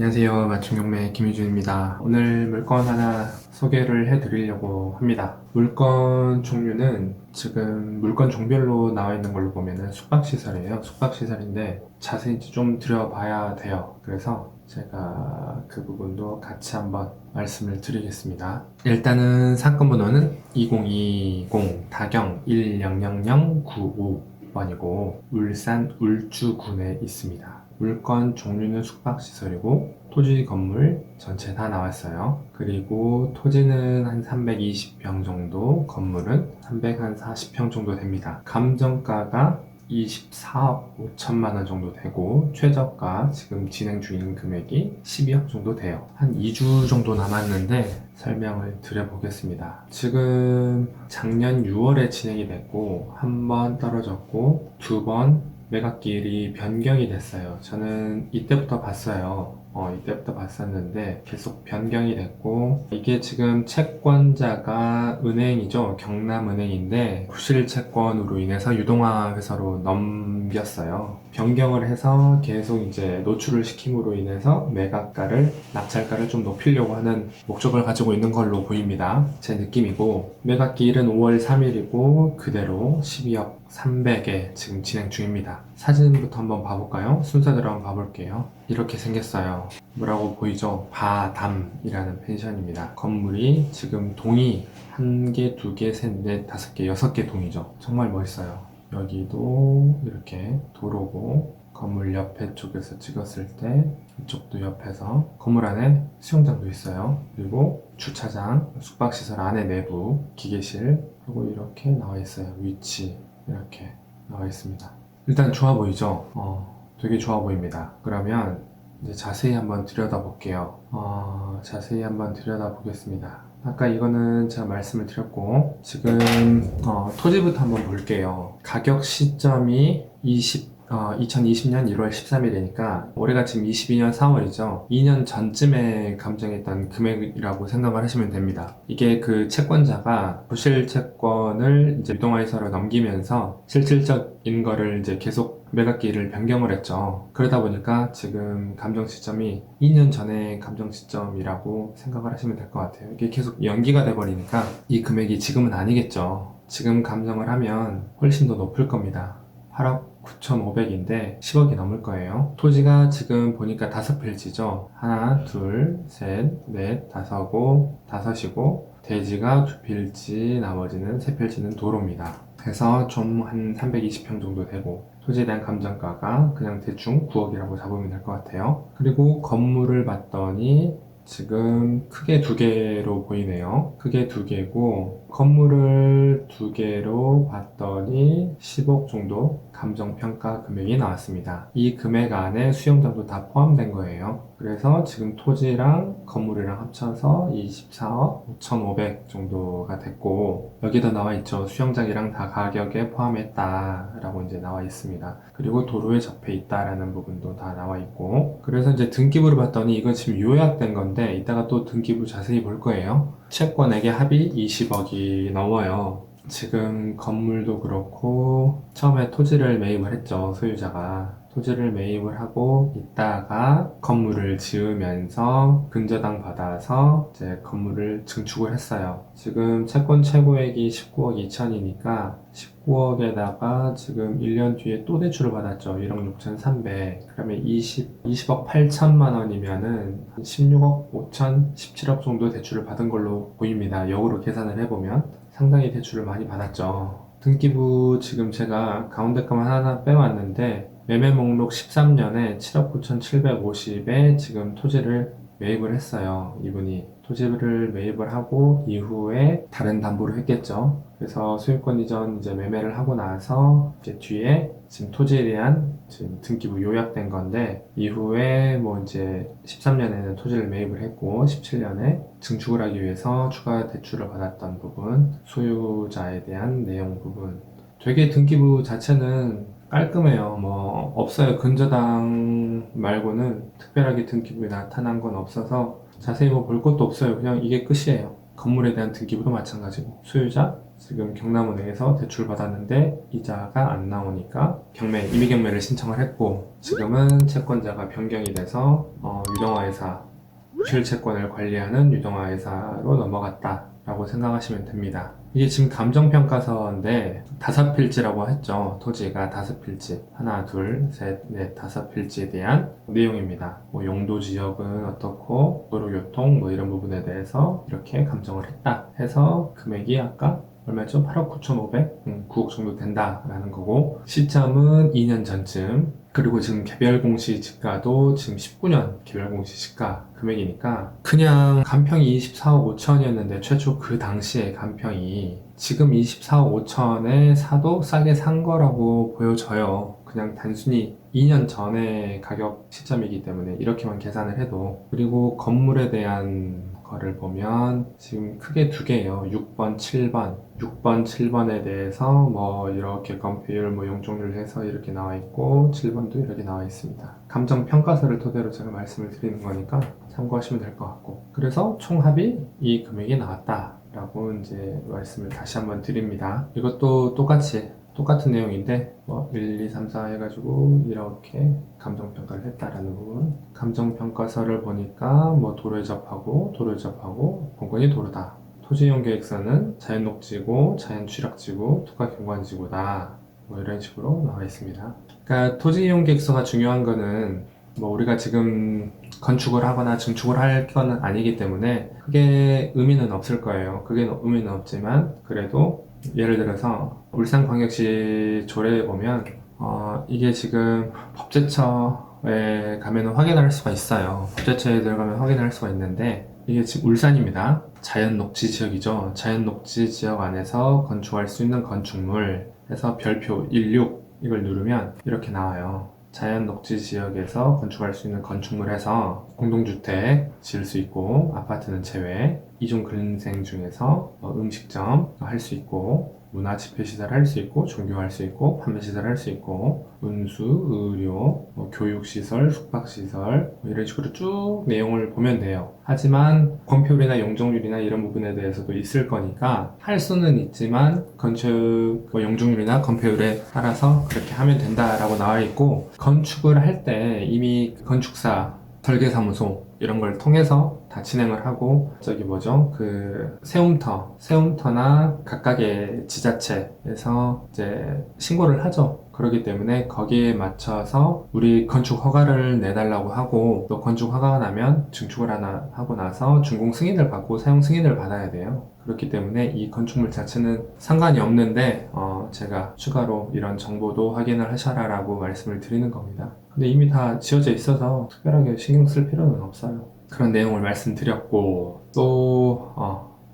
안녕하세요. 맞춤경매 김희준입니다. 오늘 물건 하나 소개를 해드리려고 합니다. 물건 종류는 지금 물건 종별로 나와 있는 걸로 보면은 숙박시설이에요. 숙박시설인데 자세히 좀 들여봐야 돼요. 그래서 제가 그 부분도 같이 한번 말씀을 드리겠습니다. 일단은 사건 번호는 2020 다경 1000955번이고 울산 울주군에 있습니다. 물건 종류는 숙박시설이고 토지 건물 전체 다 나왔어요. 그리고 토지는 한 320평 정도, 건물은 340평 정도 됩니다. 감정가가 24억 5천만 원 정도 되고 최저가 지금 진행 중인 금액이 12억 정도 돼요. 한 2주 정도 남았는데 설명을 드려보겠습니다. 지금 작년 6월에 진행이 됐고 한 번 떨어졌고 두 번 매각길이 변경이 됐어요. 저는 이때부터 봤어요. 이때부터 봤었는데 계속 변경이 됐고 이게 지금 채권자가 은행이죠. 경남은행인데 부실 채권으로 인해서 유동화 회사로 넘겼어요. 변경을 해서 계속 이제 노출을 시킴으로 인해서 매각가를 낙찰가를 좀 높이려고 하는 목적을 가지고 있는 걸로 보입니다. 제 느낌이고 매각기일은 5월 3일이고 그대로 12억 300에 지금 진행 중입니다. 사진부터 한번 봐볼까요? 순서대로 한번 봐볼게요. 이렇게 생겼어요. 뭐라고 보이죠? 바담이라는 펜션입니다. 건물이 지금 동이 1개, 2개, 3, 4, 5개, 6개 동이죠. 정말 멋있어요. 여기도 이렇게 도로고 건물 옆에 쪽에서 찍었을 때 이쪽도 옆에서 건물 안에 수영장도 있어요. 그리고 주차장, 숙박시설 안에 내부 기계실 그리고 이렇게 나와 있어요. 위치 이렇게 나와 있습니다. 일단 좋아 보이죠? 되게 좋아 보입니다. 그러면 이제 자세히 한번 들여다볼게요. 자세히 한번 들여다보겠습니다. 아까 이거는 제가 말씀을 드렸고 지금 토지부터 한번 볼게요. 가격 시점이 2020년 1월 13일이니까 올해가 지금 22년 4월이죠. 2년 전쯤에 감정했던 금액이라고 생각을 하시면 됩니다. 이게 그 채권자가 부실 채권을 이제 유동화회사로 넘기면서 실질적인 거를 이제 계속 매각기일을 변경을 했죠. 그러다 보니까 지금 감정 시점이 2년 전의 감정 시점이라고 생각을 하시면 될 것 같아요. 이게 계속 연기가 돼 버리니까 이 금액이 지금은 아니겠죠. 지금 감정을 하면 훨씬 더 높을 겁니다. 8억 9,500인데 10억이 넘을 거예요. 토지가 지금 보니까 5필지죠. 하나, 둘, 셋, 넷, 다섯이고 대지가 2필지, 나머지는 3필지는 도로입니다. 그래서 좀 한 320평 정도 되고 토지에 대한 감정가가 그냥 대충 9억이라고 잡으면 될 것 같아요. 그리고 건물을 봤더니 지금 크게 2개로 보이네요. 크게 2개고 건물을 2개로 봤더니 10억 정도 감정평가 금액이 나왔습니다. 이 금액 안에 수영장도 다 포함된 거예요. 그래서 지금 토지랑 건물이랑 합쳐서 24억 5,500 정도가 됐고 여기다 나와 있죠. 수영장이랑 다 가격에 포함했다 라고 이제 나와 있습니다. 그리고 도로에 접해 있다라는 부분도 다 나와 있고 그래서 이제 등기부를 봤더니 이건 지금 요약된 건데 이따가 또 등기부 자세히 볼 거예요. 채권액의 합이 20억이 넘어요. 지금 건물도 그렇고 처음에 토지를 매입을 했죠. 소유자가 토지를 매입을 하고 있다가 건물을 지으면서 근저당 받아서 이제 건물을 증축을 했어요. 지금 채권 최고액이 19억 2천이니까 19억에다가 지금 1년 뒤에 또 대출을 받았죠. 1억 6,300. 그러면 20억 8천만 원이면은 16억 5천, 17억 정도 대출을 받은 걸로 보입니다. 역으로 계산을 해보면 상당히 대출을 많이 받았죠. 등기부 지금 제가 가운데 거만 하나 빼왔는데 매매 목록 13년에 7억 9,750에 지금 토지를 매입을 했어요. 이분이 토지를 매입을 하고 이후에 다른 담보를 했겠죠. 그래서 소유권 이전 이제 매매를 하고 나서 이제 뒤에 지금 토지에 대한 지금 등기부 요약된 건데 이후에 뭐 이제 13년에는 토지를 매입을 했고 17년에 증축을 하기 위해서 추가 대출을 받았던 부분, 소유자에 대한 내용 부분. 되게 등기부 자체는 깔끔해요. 뭐 없어요. 근저당 말고는 특별하게 등기부에 나타난 건 없어서 자세히 뭐 볼 것도 없어요. 그냥 이게 끝이에요. 건물에 대한 등기부도 마찬가지고 소유자, 지금 경남은행에서 대출 받았는데 이자가 안 나오니까 임의 경매를 신청을 했고, 지금은 채권자가 변경이 돼서 유동화회사 실채권을 관리하는 유동화회사로 넘어갔다 라고 생각하시면 됩니다. 이게 지금 감정평가서인데 5필지라고 했죠. 토지가 5필지, 하나 둘 셋 넷 5필지에 대한 내용입니다. 뭐 용도 지역은 어떻고 도로교통 뭐 이런 부분에 대해서 이렇게 감정을 했다 해서 금액이 아까 얼마죠? 8억 9,500? 9억 정도 된다라는 거고, 시점은 2년 전쯤, 그리고 지금 개별 공시지가도 지금 19년 개별 공시지가 금액이니까 그냥 간평이 24억 5천이었는데 최초 그 당시에 간평이 지금 24억 5천에 사도 싸게 산 거라고 보여져요. 그냥 단순히 2년 전의 가격 시점이기 때문에 이렇게만 계산을 해도. 그리고 건물에 대한 거를 보면 지금 크게 두 개예요. 6번, 7번. 6번, 7번에 대해서 뭐 이렇게 건폐율, 뭐 용적률 해서 이렇게 나와 있고 7번도 이렇게 나와 있습니다. 감정평가서를 토대로 제가 말씀을 드리는 거니까 참고하시면 될 것 같고, 그래서 총합이 이 금액이 나왔다 라고 이제 말씀을 다시 한번 드립니다. 이것도 똑같은 내용인데 뭐 1, 2, 3, 4 해가지고 이렇게 감정평가를 했다라는 부분. 감정평가서를 보니까 뭐 도로에 접하고 본건이 도로다. 토지이용계획서는 자연녹지고 자연취락지구 투과경관지구다. 뭐 이런 식으로 나와 있습니다. 그러니까 토지이용계획서가 중요한 거는 뭐 우리가 지금 건축을 하거나 증축을 할 건 아니기 때문에 크게 의미는 없을 거예요. 그게 의미는 없지만 그래도 예를 들어서 울산광역시 조례에 보면 이게 지금 법제처에 가면 확인할 수가 있어요. 법제처에 들어가면 확인할 수가 있는데 이게 지금 울산입니다. 자연녹지 지역이죠. 자연녹지 지역 안에서 건축할 수 있는 건축물 해서 별표 16 이걸 누르면 이렇게 나와요. 자연녹지 지역에서 건축할 수 있는 건축물 해서 공동주택 지을 수 있고 아파트는 제외, 이중 근생 중에서 음식점 할 수 있고 문화집회시설 할 수 있고 종교할 수 있고 판매시설 할 수 있고 운수, 의료, 교육시설, 숙박시설 이런 식으로 쭉 내용을 보면 돼요. 하지만 건폐율이나 용적률이나 이런 부분에 대해서도 있을 거니까 할 수는 있지만 건축 용적률이나 건폐율에 따라서 그렇게 하면 된다라고 나와 있고, 건축을 할 때 이미 건축사, 설계사무소 이런 걸 통해서 다 진행을 하고, 그 세움터나 각각의 지자체에서 이제 신고를 하죠. 그렇기 때문에 거기에 맞춰서 우리 건축 허가를 내달라고 하고, 또 건축 허가가 나면 증축을 하고 나서 준공 승인을 받고 사용 승인을 받아야 돼요. 그렇기 때문에 이 건축물 자체는 상관이 없는데 제가 추가로 이런 정보도 확인을 하셔라 라고 말씀을 드리는 겁니다. 근데 이미 다 지어져 있어서 특별하게 신경 쓸 필요는 없어요. 그런 내용을 말씀드렸고, 또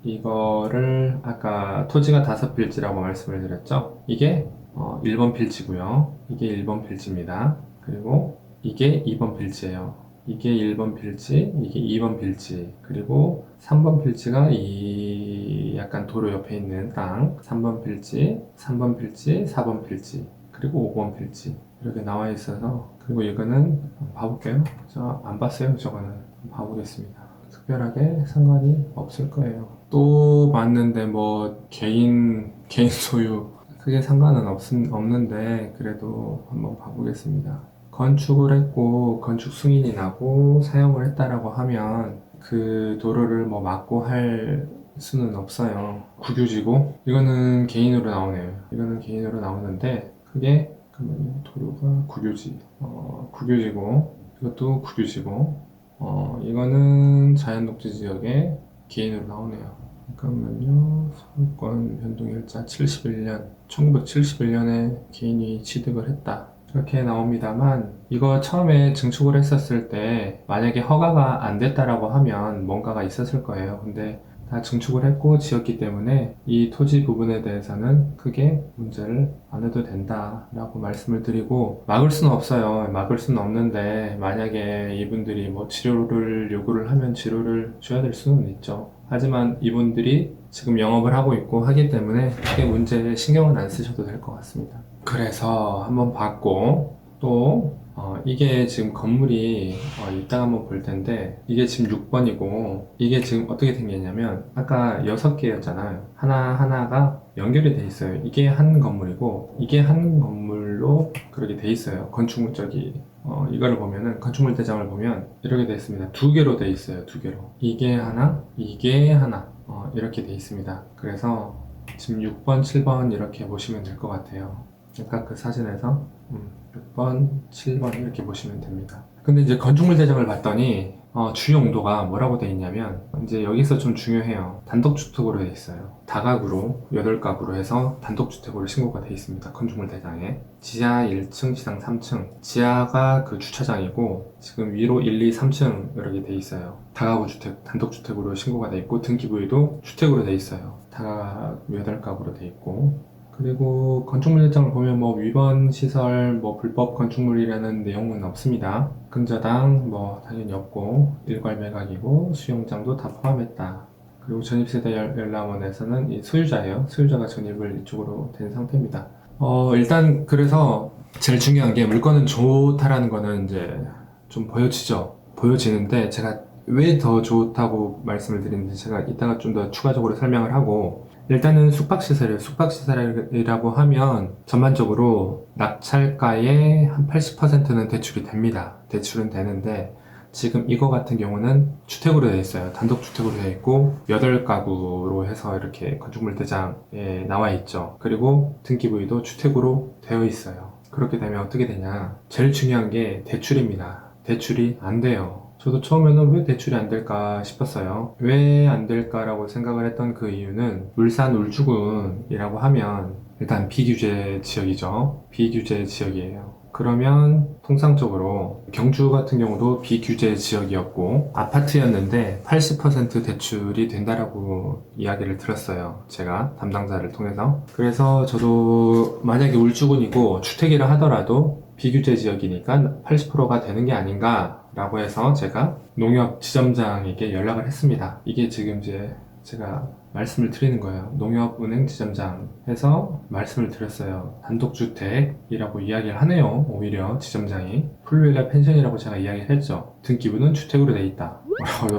이거를 아까 토지가 5필지라고 말씀을 드렸죠. 이게 1번 필지고요. 이게 1번 필지입니다. 그리고 이게 2번 필지예요. 이게 1번 필지, 이게 2번 필지, 그리고 3번 필지가 이 약간 도로 옆에 있는 땅, 3번 필지, 3번 필지, 4번 필지, 그리고 5번 필지 이렇게 나와 있어서, 그리고 이거는 봐볼게요. 저 안 봤어요. 저거는 봐보겠습니다. 특별하게 상관이 없을 거예요. 또 봤는데 뭐 개인 소유 크게 상관은 없는데 그래도 한번 봐보겠습니다. 건축을 했고 건축 승인이 나고 사용을 했다라고 하면 그 도로를 뭐 막고 할 수는 없어요. 국유지고 이거는 개인으로 나오네요. 이거는 개인으로 나오는데 그게 그러면 도로가 국유지고 이것도 국유지고 이거는 자연녹지 지역에 개인으로 나오네요. 잠깐만요. 소유권 변동일자 1971년에 개인이 취득을 했다. 이렇게 나옵니다만, 이거 처음에 증축을 했었을 때 만약에 허가가 안 됐다라고 하면 뭔가가 있었을 거예요. 근데 다 증축을 했고 지었기 때문에 이 토지 부분에 대해서는 크게 문제를 안 해도 된다라고 말씀을 드리고, 막을 수는 없어요. 막을 수는 없는데 만약에 이분들이 뭐 치료를 요구를 하면 치료를 줘야 될 수는 있죠. 하지만 이분들이 지금 영업을 하고 있고 하기 때문에 크게 문제에 신경은 안 쓰셔도 될 것 같습니다. 그래서 한번 봤고, 또 이게 지금 건물이 이따가 한번 볼 텐데, 이게 지금 6번이고 이게 지금 어떻게 생겼냐면 아까 6개였잖아요. 하나하나가 연결이 돼 있어요. 이게 한 건물이고 이게 한 건물로 그렇게 돼 있어요. 건축물 저기 이거를 보면은 건축물 대장을 보면 이렇게 돼 있습니다. 두 개로 돼 있어요. 두 개로. 이게 하나, 이게 하나. 이렇게 돼 있습니다. 그래서 지금 6번, 7번 이렇게 보시면 될 것 같아요. 아까 그 사진에서 6번, 7번 이렇게 보시면 됩니다. 근데 이제 건축물 대장을 봤더니 주요 용도가 뭐라고 돼 있냐면 이제 여기서 좀 중요해요. 단독주택으로 돼 있어요. 다가구로 8가구로 해서 단독주택으로 신고가 돼 있습니다. 건축물 대장에 지하 1층, 지상 3층. 지하가 그 주차장이고 지금 위로 1, 2, 3층 이렇게 돼 있어요. 다가구 주택, 단독주택으로 신고가 돼 있고 등기 부위도 주택으로 돼 있어요. 다가구 8가구로 돼 있고 그리고 건축물 대장을 보면 뭐 위반 시설, 뭐 불법 건축물이라는 내용은 없습니다. 근저당 뭐 당연히 없고 일괄 매각이고 수용장도 다 포함했다. 그리고 전입세대 열람원에서는 이 소유자예요. 소유자가 전입을 이쪽으로 된 상태입니다. 일단 그래서 제일 중요한 게 물건은 좋다라는 거는 이제 좀 보여지죠. 보여지는데 제가 왜 더 좋다고 말씀을 드리는지 제가 이따가 좀 더 추가적으로 설명을 하고 일단은 숙박시설이에요. 숙박시설이라고 하면 전반적으로 낙찰가의 한 80%는 대출이 됩니다. 대출은 되는데 지금 이거 같은 경우는 주택으로 되어 있어요. 단독주택으로 되어 있고 8가구로 해서 이렇게 건축물 대장에 나와 있죠. 그리고 등기 부위도 주택으로 되어 있어요. 그렇게 되면 어떻게 되냐? 제일 중요한 게 대출입니다. 대출이 안 돼요. 저도 처음에는 왜 대출이 안 될까 싶었어요. 왜 안 될까라고 생각을 했던 그 이유는 울산 울주군이라고 하면 일단 비규제 지역이죠. 비규제 지역이에요. 그러면 통상적으로 경주 같은 경우도 비규제 지역이었고 아파트였는데 80% 대출이 된다라고 이야기를 들었어요. 제가 담당자를 통해서. 그래서 저도 만약에 울주군이고 주택이라 하더라도 비규제 지역이니까 80%가 되는 게 아닌가 라고 해서 제가 농협 지점장에게 연락을 했습니다. 이게 지금 이제 제가 말씀을 드리는 거예요. 농협은행 지점장 해서 말씀을 드렸어요. 단독주택이라고 이야기를 하네요. 오히려 지점장이 풀빌라 펜션이라고 제가 이야기를 했죠. 등기부는 주택으로 돼 있다.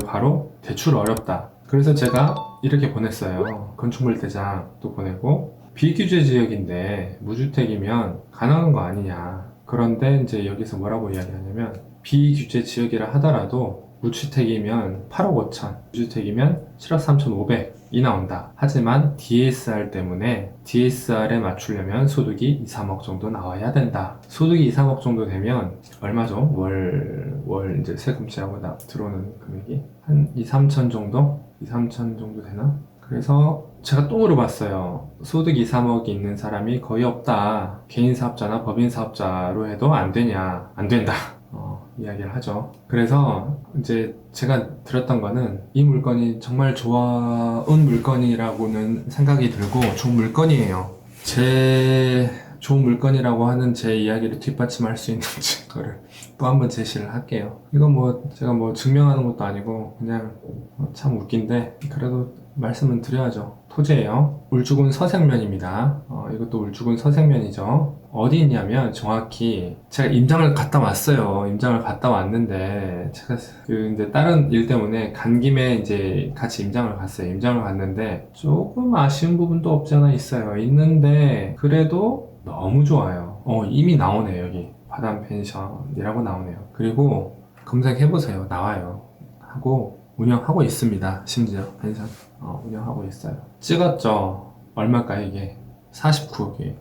바로 대출 어렵다. 그래서 제가 이렇게 보냈어요. 건축물 대장도 보내고 비규제 지역인데 무주택이면 가능한 거 아니냐. 그런데 이제 여기서 뭐라고 이야기하냐면 비규제 지역이라 하더라도 무주택이면 8억 5천, 무주택이면 7억 3,500이 나온다. 하지만 DSR 때문에 DSR에 맞추려면 소득이 2, 3억 정도 나와야 된다. 소득이 2, 3억 정도 되면 얼마죠? 월 이제 세금 제하고 들어오는 금액이 한 2, 3천 정도? 2, 3천 정도 되나? 그래서 제가 또 물어봤어요. 소득 2, 3억이 있는 사람이 거의 없다. 개인 사업자나 법인 사업자로 해도 안 되냐? 안 된다. 이야기를 하죠. 그래서 이제 제가 들었던 거는 이 물건이 정말 좋은 물건이라고는 생각이 들고 좋은 물건이에요. 제 좋은 물건이라고 하는 제 이야기를 뒷받침할 수 있는지 그거를 또 한번 제시를 할게요. 이건 뭐 제가 뭐 증명하는 것도 아니고 그냥 참 웃긴데 그래도 말씀은 드려야죠. 토지예요. 울주군 서생면입니다. 이것도 울주군 서생면이죠. 어디 있냐면 정확히 제가 임장을 갔다 왔어요. 임장을 갔다 왔는데 제가 이제 다른 일 때문에 간 김에 이제 같이 임장을 갔어요. 임장을 갔는데 조금 아쉬운 부분도 없지 않아 있어요. 있는데 그래도 너무 좋아요. 이미 나오네요. 여기 바담 펜션이라고 나오네요. 그리고 검색해보세요. 나와요. 하고 운영하고 있습니다. 심지어 펜션 운영하고 있어요. 찍었죠. 얼마일까요 이게? 49억이에요.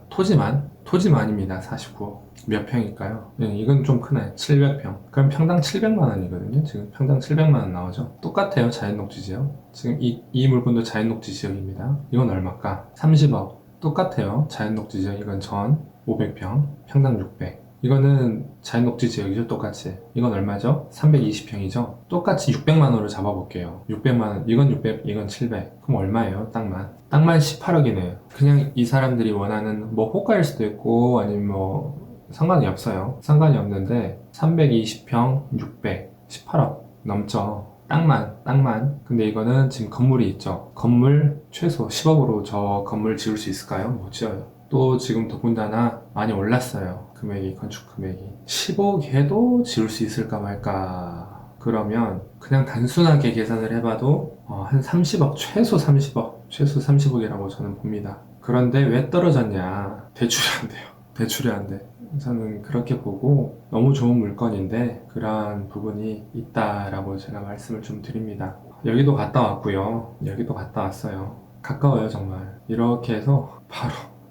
토지만입니다. 49억. 몇 평일까요? 네, 이건 좀 크네. 700평. 그럼 평당 700만 원이거든요. 지금 평당 700만 원 나오죠. 똑같아요. 자연녹지 지역. 지금 이 물건도 자연녹지 지역입니다. 이건 얼마일까? 30억. 똑같아요. 자연녹지 지역. 이건 전 500평. 평당 600. 이거는 자연녹지 지역이죠. 똑같이. 이건 얼마죠? 320평이죠. 똑같이 600만원으로 잡아볼게요. 600만원. 이건 600, 이건 700. 그럼 얼마예요? 땅만 18억이네요. 그냥 이 사람들이 원하는 뭐 호가일 수도 있고 아니면 뭐 상관이 없어요. 상관이 없는데 320평 600 18억 넘죠. 땅만. 근데 이거는 지금 건물이 있죠. 건물 최소 10억으로 저 건물 지을 수 있을까요? 못 지어요. 또 지금 더군다나 많이 올랐어요. 금액이, 건축 금액이. 10억에도 지을 수 있을까 말까. 그러면 그냥 단순하게 계산을 해봐도 한 30억, 최소 30억이라고 저는 봅니다. 그런데 왜 떨어졌냐? 대출이 안 돼요. 대출이 안 돼. 저는 그렇게 보고 너무 좋은 물건인데 그러한 부분이 있다라고 제가 말씀을 좀 드립니다. 여기도 갔다 왔고요. 여기도 갔다 왔어요. 가까워요, 정말. 이렇게 해서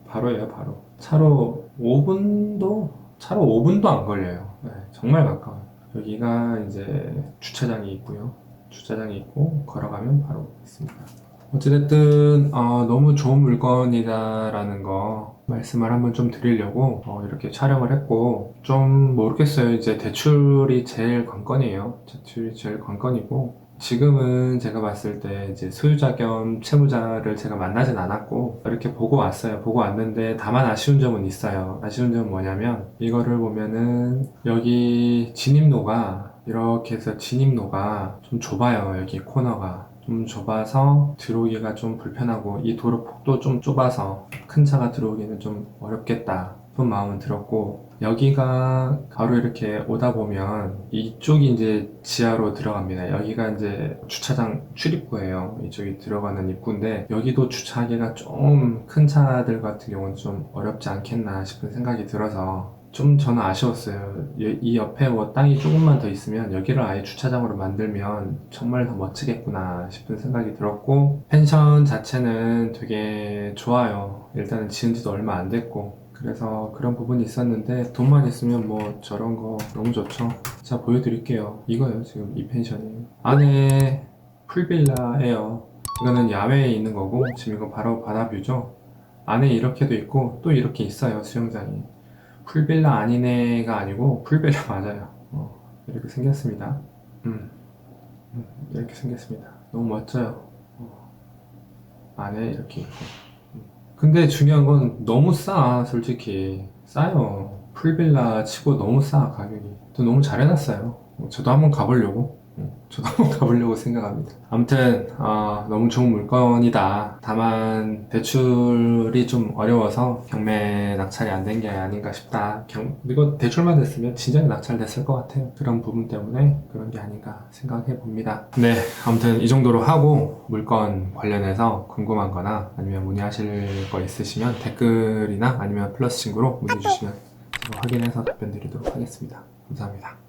바로예요, 바로. 차로 5분도 안 걸려요. 네, 정말 가까워요. 여기가 이제 주차장이 있고요. 주차장이 있고 걸어가면 바로 있습니다. 어찌됐든 너무 좋은 물건이다라는 거 말씀을 한번 좀 드리려고 이렇게 촬영을 했고, 좀 모르겠어요. 이제 대출이 제일 관건이에요. 대출이 제일 관건이고, 지금은 제가 봤을 때 이제 소유자 겸 채무자를 제가 만나진 않았고 이렇게 보고 왔어요. 보고 왔는데 다만 아쉬운 점은 있어요. 아쉬운 점은 뭐냐면, 이거를 보면은 여기 진입로가 이렇게 해서 진입로가 좀 좁아요. 여기 코너가 좀 좁아서 들어오기가 좀 불편하고, 이 도로폭도 좀 좁아서 큰 차가 들어오기는 좀 어렵겠다 싶은 마음은 들었고, 여기가 바로 이렇게 오다 보면 이쪽이 이제 지하로 들어갑니다. 여기가 이제 주차장 출입구예요. 이쪽이 들어가는 입구인데, 여기도 주차하기가 좀 큰 차들 같은 경우는 좀 어렵지 않겠나 싶은 생각이 들어서 좀 저는 아쉬웠어요. 이 옆에 뭐 땅이 조금만 더 있으면 여기를 아예 주차장으로 만들면 정말 더 멋지겠구나 싶은 생각이 들었고, 펜션 자체는 되게 좋아요. 일단은 지은 지도 얼마 안 됐고, 그래서 그런 부분이 있었는데 돈만 있으면 뭐 저런 거 너무 좋죠. 자, 보여드릴게요. 이거요, 지금 이 펜션이. 안에 풀빌라예요. 이거는 야외에 있는 거고, 지금 이거 바로 바다뷰죠. 안에 이렇게도 있고 또 이렇게 있어요, 수영장이. 풀빌라 아니네가 아니고 풀빌라 맞아요. 이렇게 생겼습니다. 음, 이렇게 생겼습니다. 너무 멋져요. 안에 이렇게 있고. 근데 중요한 건 너무 싸, 솔직히. 싸요. 풀빌라 치고 너무 싸, 가격이. 또 너무 잘 해놨어요. 저도 한번 가보려고. 저도 한번 가보려고 생각합니다. 아무튼 너무 좋은 물건이다. 다만 대출이 좀 어려워서 경매 낙찰이 안 된 게 아닌가 싶다. 이거 대출만 됐으면 진작에 낙찰됐을 것 같아요. 그런 부분 때문에 그런 게 아닌가 생각해 봅니다. 네, 아무튼 이 정도로 하고, 물건 관련해서 궁금한 거나 아니면 문의하실 거 있으시면 댓글이나 아니면 플러스 친구로 문의 주시면 제가 확인해서 답변 드리도록 하겠습니다. 감사합니다.